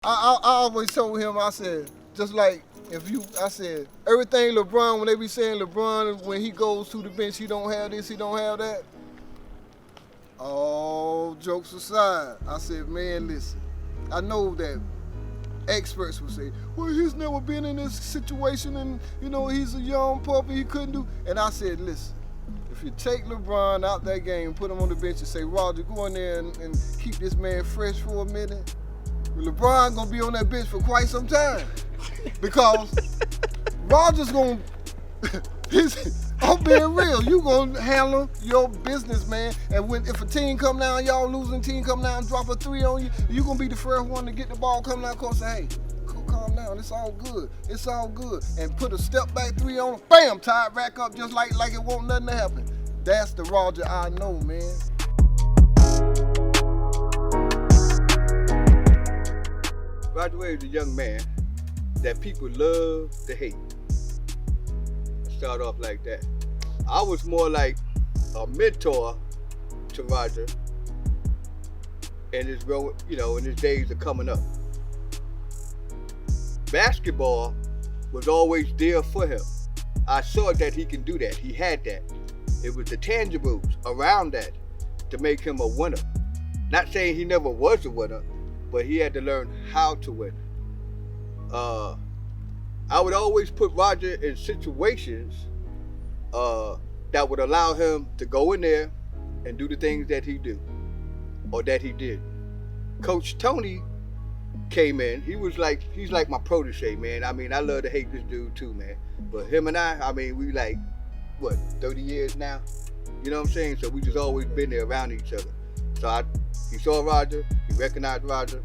I always told him, I said, just like I said, everything LeBron, when they be saying LeBron, when he goes to the bench, he don't have this, he don't have that. All jokes aside, I said, man, listen, I know that experts will say, well, he's never been in this situation and, he's a young puppy, he couldn't do. And I said, listen, if you take LeBron out that game, put him on the bench and say, Roger, go in there and keep this man fresh for a minute, LeBron gonna be on that bench for quite some time. Because Roger's gonna, I'm being real, you gonna handle your business, man. And if a team come down, y'all losing team come down and drop a 3 on you, you gonna be the first one to get the ball coming down court and say, hey, calm down, it's all good, it's all good. And put a step back 3 on him, bam, tie it back up just like it won't nothing to happen. That's the Roger I know, man. Roger Wade is a young man that people love to hate. Start off like that. I was more like a mentor to Roger in his in his days of coming up. Basketball was always there for him. I saw that he can do that. He had that. It was the tangibles around that to make him a winner. Not saying he never was a winner, but he had to learn how to win. I would always put Roger in situations that would allow him to go in there and do the things that he do or that he did. Coach Tony came in. He's like my protege, man. I mean, I love to hate this dude too, man. But him and I mean, we like, 30 years now? You know what I'm saying? So we just always been there around each other. So he saw Roger, he recognized Roger.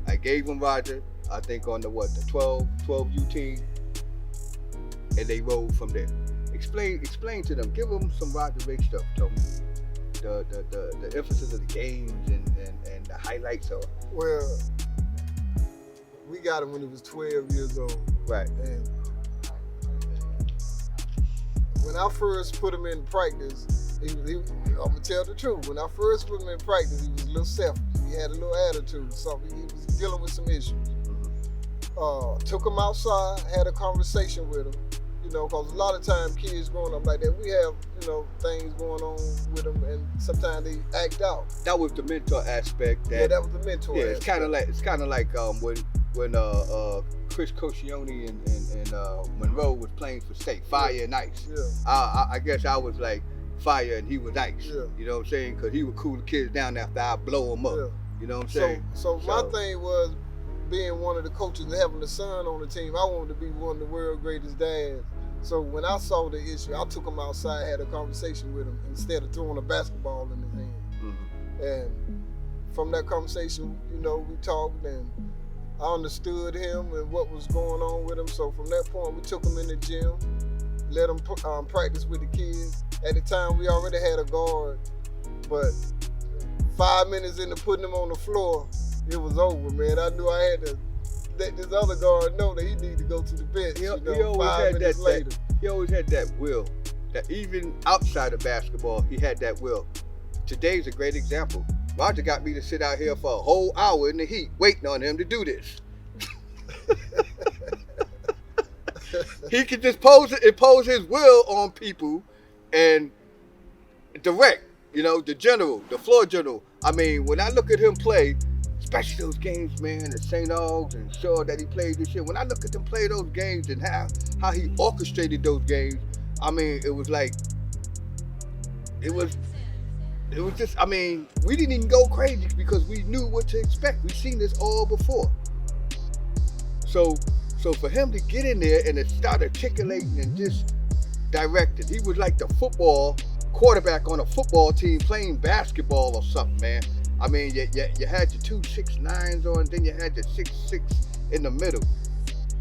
I gave him Roger, I think on the 12U team, and they rolled from there. Explain to them, give them some Roger Ray stuff, Tony. The emphasis of the games and the highlights of it. Well, we got him when he was 12 years old. Right. And when I first put him in practice, I'm gonna tell the truth. When I first put him in practice, he was a little selfish. He had a little attitude, something. He was dealing with some issues. Took him outside, had a conversation with him. Because a lot of times kids growing up like that, we have, things going on with them, and sometimes they act out. That was the mentor aspect. That was the mentor. Yeah, it's kind of like when Chris Coccione and Monroe was playing for State, Fire and Ice. Yeah. I guess I was like Fire and he was Ice. Yeah. You know what I'm saying? Because he would cool the kids down after I blow them up. Yeah. You know what I'm saying? So my thing was being one of the coaches and having a son on the team. I wanted to be one of the world's greatest dads. So when I saw the issue, I took him outside, had a conversation with him instead of throwing a basketball in his hand. Mm-hmm. And from that conversation, we talked and I understood him and what was going on with him. So from that point, we took him in the gym, let him practice with the kids. At the time, we already had a guard, but 5 minutes into putting him on the floor, it was over, man. I knew I had to let this other guard know that he needed to go to the bench. He always had that will, that even outside of basketball, he had that will. Today's a great example. Roger got me to sit out here for a whole hour in the heat waiting on him to do this. He could just impose his will on people and direct, the general, the floor general. I mean, when I look at him play, especially those games, man, at St. Aug's and Shaw that he played this year. When I look at them play those games and how he orchestrated those games, I mean, it was just, I mean, we didn't even go crazy because we knew what to expect. We've seen this all before. So for him to get in there and to start articulating and just directing, he was like the football quarterback on a football team playing basketball or something, man. I mean, you had your 2 6'9" on, then you had the 6'6" in the middle.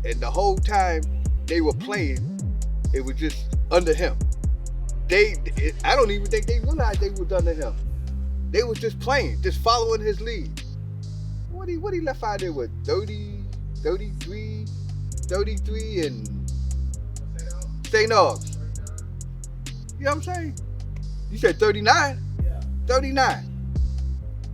And the whole time they were playing, it was just under him. I don't even think they realized they was under him. They was just playing, just following his lead. What he left out there with 30, 33 and St. Aug's. You know what I'm saying? You said 39? Yeah. 39.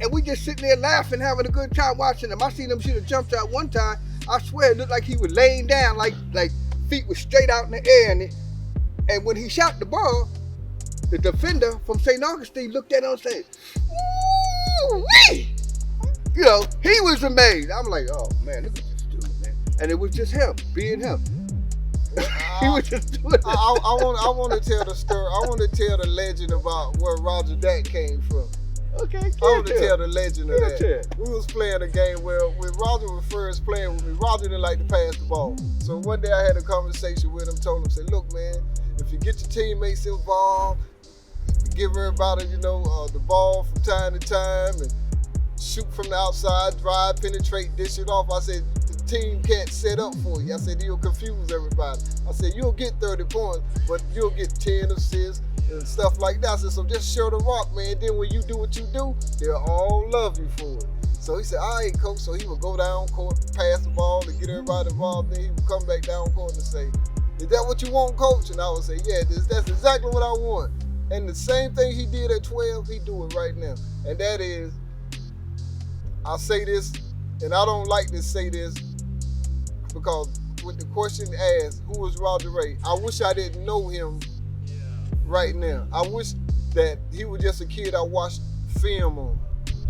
and we just sitting there laughing, having a good time watching him. I seen him shoot a jump shot one time. I swear it looked like he was laying down, like feet was straight out in the air. And when he shot the ball, the defender from St. Augustine looked at him and said, "Ooh-wee!" You know, he was amazed. I'm like, oh man, look at this dude, man. And it was just him, being him. He was just doing it. I want to tell the story. I want to tell the legend about where RogerThat came from. Okay, I want to tell the legend of that. We was playing a game where when Roger was first playing with me, Roger didn't like to pass the ball. So one day I had a conversation with him, told him, say, look, man, if you get your teammates involved, give everybody, the ball from time to time and shoot from the outside, drive, penetrate, dish it off. I said, the team can't set up for you. I said, you'll confuse everybody. I said, you'll get 30 points, but you'll get 10 assists and stuff like that. I said, so just show the rock, man. Then when you do what you do, they'll all love you for it. So he said, all right, coach. So he would go down court, pass the ball to get everybody involved. Then he would come back down court and say, is that what you want, coach? And I would say, yeah, that's exactly what I want. And the same thing he did at 12, he do it right now. And that is, I say this, and I don't like to say this because with the question asked, who is Roger Ray? I wish I didn't know him right now. I wish that he was just a kid I watched film on.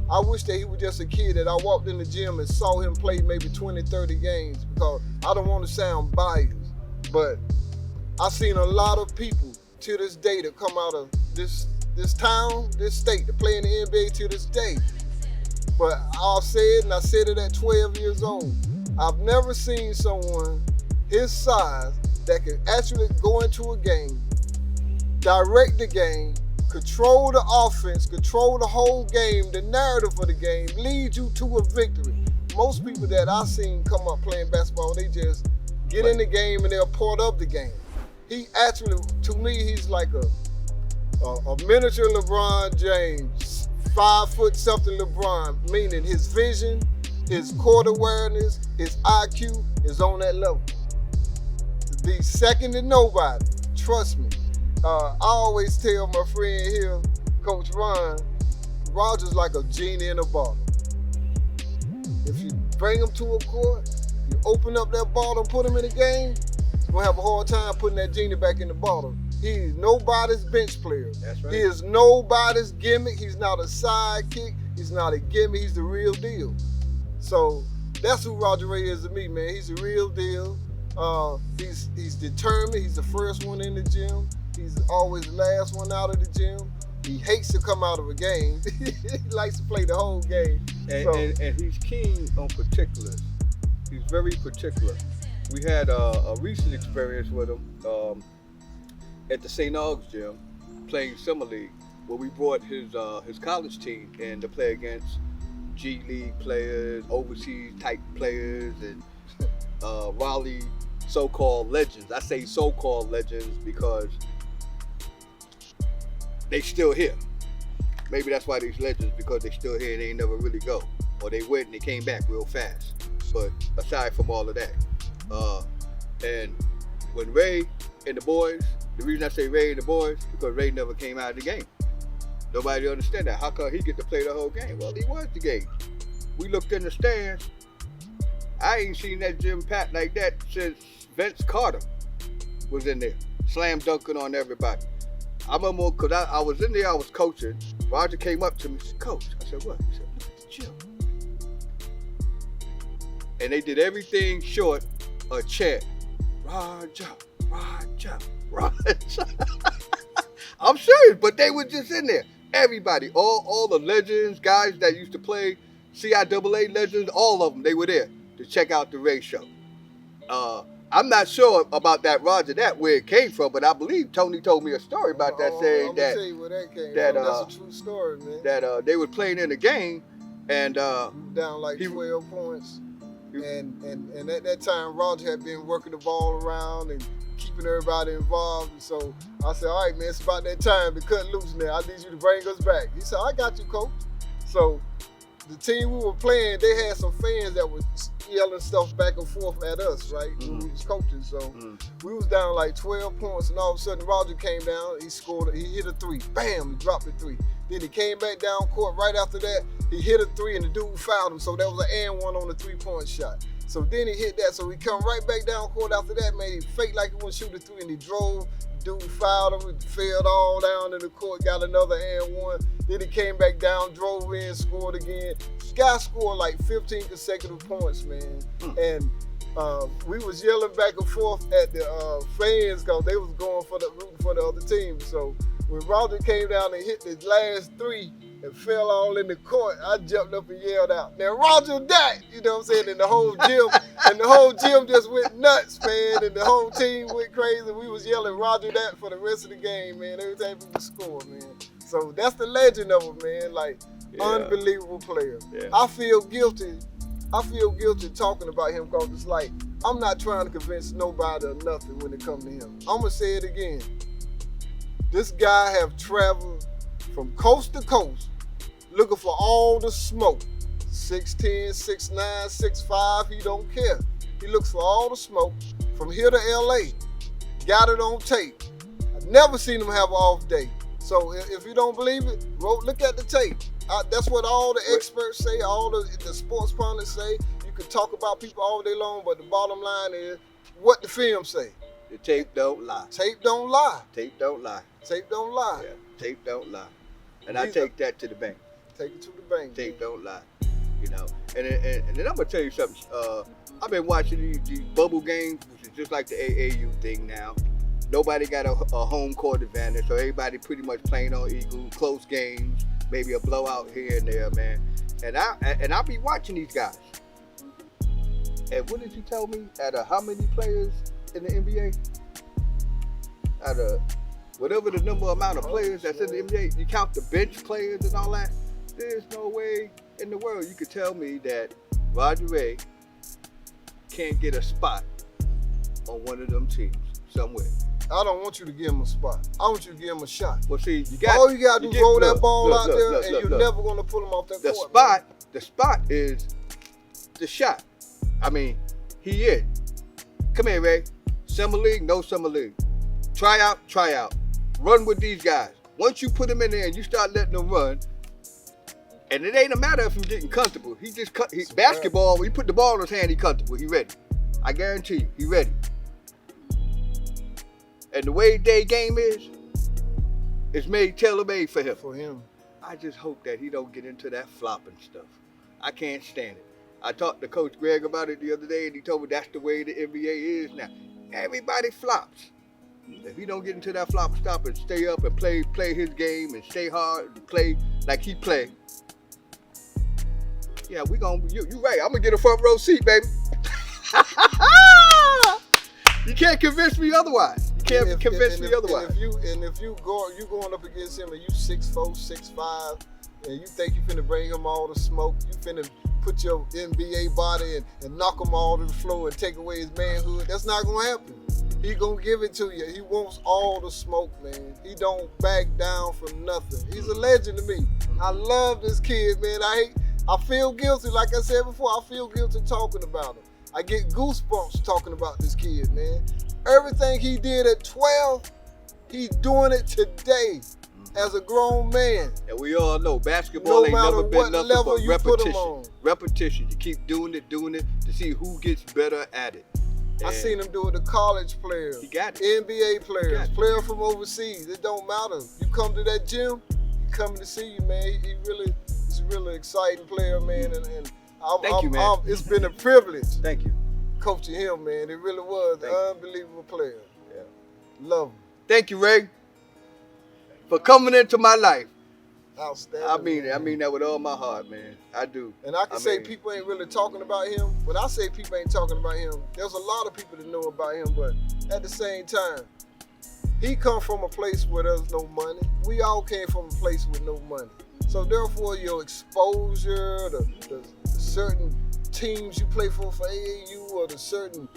I wish that he was just a kid that I walked in the gym and saw him play maybe 20, 30 games because I don't want to sound biased, but I've seen a lot of people to this day that come out of this town, this state, to play in the NBA to this day. But I've said, and I said it at 12 years old, I've never seen someone his size that can actually go into a game, direct the game, control the offense, control the whole game, the narrative of the game, lead you to a victory. Most people that I've seen come up playing basketball, they just get in the game and they're part of the game. He actually, to me, he's like a miniature LeBron James, 5 foot something LeBron, meaning his vision, his court awareness, his IQ is on that level. To be second to nobody, trust me. I always tell my friend here, Coach Ron, Roger's like a genie in a bottle. If you bring him to a court, you open up that bottle and put him in a game, he's gonna have a hard time putting that genie back in the bottle. He's nobody's bench player. That's right. He is nobody's gimmick. He's not a sidekick. He's not a gimmick. He's the real deal. So that's who Roger Ray is to me, man. He's the real deal. He's determined. He's the first one in the gym. He's always the last one out of the gym. He hates to come out of a game. He likes to play the whole game. And he's keen on particulars. He's very particular. We had a recent experience with him at the St. Aug's gym, playing Summer League, where we brought his college team in to play against G League players, overseas type players, and Raleigh so-called legends. I say so-called legends because they still here. Maybe that's why they's legends, because they still here and they ain't never really go. Or they went and they came back real fast. But aside from all of that, and when Ray and the boys, the reason I say Ray and the boys, because Ray never came out of the game. Nobody understand that. How come he get to play the whole game? Well, he was the game. We looked in the stands. I ain't seen that gym packed like that since Vince Carter was in there, slam dunking on everybody. I remember, because I was in there, I was coaching. Roger came up to me and said, Coach. I said, what? He said, look at the gym. And they did everything short a chant. Roger, Roger, Roger. I'm serious, but they were just in there. Everybody, all the legends, guys that used to play CIAA legends, all of them, they were there to check out the Ray show. I'm not sure about that RogerThat, where it came from, but I believe Tony told me a story about that, saying that, tell you where that came from. That's a true story, man. That they were playing in the game, and down like 12 points. And at that time, Roger had been working the ball around and keeping everybody involved. And so I said, all right, man, it's about that time to cut loose now. I need you to bring us back. He said, I got you, coach. So the team we were playing, they had some fans that were yelling stuff back and forth at us, right? When we was coaching. So we was down like 12 points, and all of a sudden Roger came down. He scored. He hit a 3. Bam! He dropped a 3. Then he came back down court right after that. He hit a 3, and the dude fouled him. So that was an and one on the 3-point shot. So then he hit that. So he come right back down court after that, man. He faked like he want to shoot a 3, and he drove. Dude fouled him, fell all down in the court, got another and one. Then he came back down, drove in, scored again. This guy scored like 15 consecutive points, man. And we was yelling back and forth at the fans because they was going for the rooting for the other team. So when Roger came down and hit his last 3 and fell all in the court, I jumped up and yelled out, "Now RogerThat!" You know what I'm saying? And the whole gym just went nuts, man. And the whole team went crazy. We was yelling RogerThat for the rest of the game, man. Every time we would score, man. So that's the legend of him, man. Like, unbelievable player. Yeah. I feel guilty talking about him because it's like, I'm not trying to convince nobody or nothing when it comes to him. I'm going to say it again. This guy have traveled from coast to coast looking for all the smoke. 6'10", 6'9", 6'5", he don't care. He looks for all the smoke from here to LA. Got it on tape. I've never seen him have an off day. So if you don't believe it, look at the tape. That's what all the experts say, all the sports pundits say. You can talk about people all day long, but the bottom line is what the film say. The tape don't lie. Tape don't lie. Tape don't lie. Tape don't lie. Yeah, tape don't lie. And I take that to the bank. Take it to the bank. Tape don't lie. You know. And then I'm gonna tell you something. I've been watching these bubble games, which is just like the AAU thing now. Nobody got a home court advantage, so everybody pretty much playing on equal, close games, maybe a blowout here and there, man. And I'll be watching these guys. And what did you tell me? Out of how many players in the NBA? Out of whatever the amount of players that's in the NBA, you count the bench players and all that. There's no way in the world you could tell me that RogerThat can't get a spot on one of them teams somewhere. I don't want you to give him a spot. I want you to give him a shot. Well, see, all you gotta do is roll that ball out there, and you're never gonna pull him off that court. The spot is the shot. I mean, he is. Come here, Ray. Summer league, no summer league. Try out. Run with these guys. Once you put them in there and you start letting them run, and it ain't a matter of him getting comfortable. Basketball, when you put the ball in his hand, he comfortable. He ready. I guarantee you, he ready. And the way their game is made tailor-made for him. For him. I just hope that he don't get into that flopping stuff. I can't stand it. I talked to Coach Greg about it the other day, and he told me that's the way the NBA is now. Everybody flops. If he don't get into that flop and stop and stay up and play his game and stay hard and play like he play, yeah, you're right. I'm gonna get a front row seat, baby. You can't convince me otherwise. You can't convince me otherwise. And if you going up against him and you 6'4", 6'5", and you think you finna bring him all the smoke, you finna put your NBA body and knock him all to the floor and take away his manhood, that's not gonna happen. He gonna give it to you. He wants all the smoke, man. He don't back down from nothing. He's a legend to me. I love this kid, man. I feel guilty, like I said before, I feel guilty talking about him. I get goosebumps talking about this kid, man. Everything he did at 12, he's doing it today as a grown man. And we all know basketball ain't never been nothing but repetition. Repetition. You keep doing it to see who gets better at it. I seen him do it to college players, he got it. NBA players, players from overseas. It don't matter. You come to that gym, he coming to see you, man. He's a really exciting player, man. And Thank you, man. It's been a privilege. Thank you. Coaching him, man. It really was an unbelievable player. Yeah. Love him. Thank you, Ray, for coming into my life. Outstanding. I mean that with all my heart, man. I do. And I can say people ain't really talking about him. When I say people ain't talking about him, there's a lot of people that know about him, but at the same time, he come from a place where there's no money. We all came from a place with no money. So therefore, your exposure, the certain teams you play for AAU, or the certain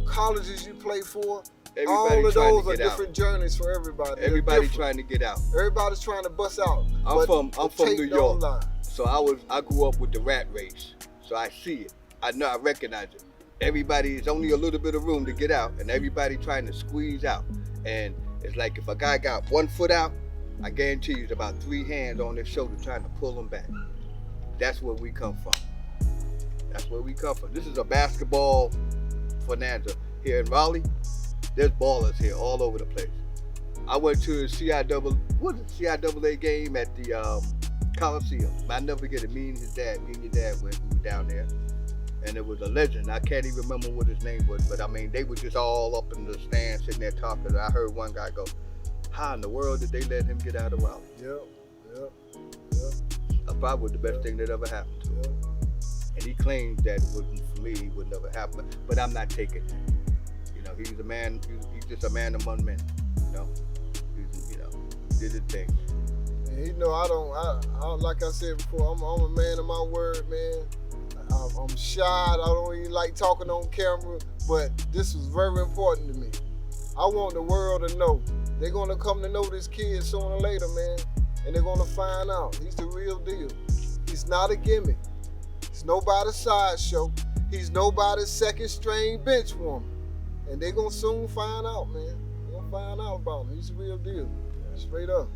colleges you play for, all of those are different journeys for everybody. Everybody trying to get out. Everybody's trying to bust out. I'm from New York, so I grew up with the rat race, so I see it. I know, I recognize it. Everybody, it's only a little bit of room to get out, and everybody trying to squeeze out. And it's like if a guy got 1 foot out, I guarantee you, it's about 3 hands on his shoulder trying to pull him back. That's where we come from. That's where we come from. This is a basketball bonanza here in Raleigh. There's ballers here all over the place. I went to a CIAA game at the Coliseum. I never forget it. Me and your dad went. We were down there, and it was a legend. I can't even remember what his name was, but I mean, they were just all up in the stands sitting there talking. I heard one guy go, "How in the world did they let him get out of Raleigh?" Yep. That's probably the best thing that ever happened to him. And he claims that it wasn't for me, it would never happen. But I'm not taking it. You know, he's a man. He's just a man among men. You know, he did his thing. And I like I said before, I'm a man of my word, man. I'm shy. I don't even like talking on camera, but this is very important to me. I want the world to know. They're gonna come to know this kid sooner or later, man, and they're gonna find out he's the real deal. He's not a gimmick. He's nobody's sideshow. He's nobody's second string bench woman, and they're gonna soon find out, man. They're gonna find out about him. He's the real deal, straight up.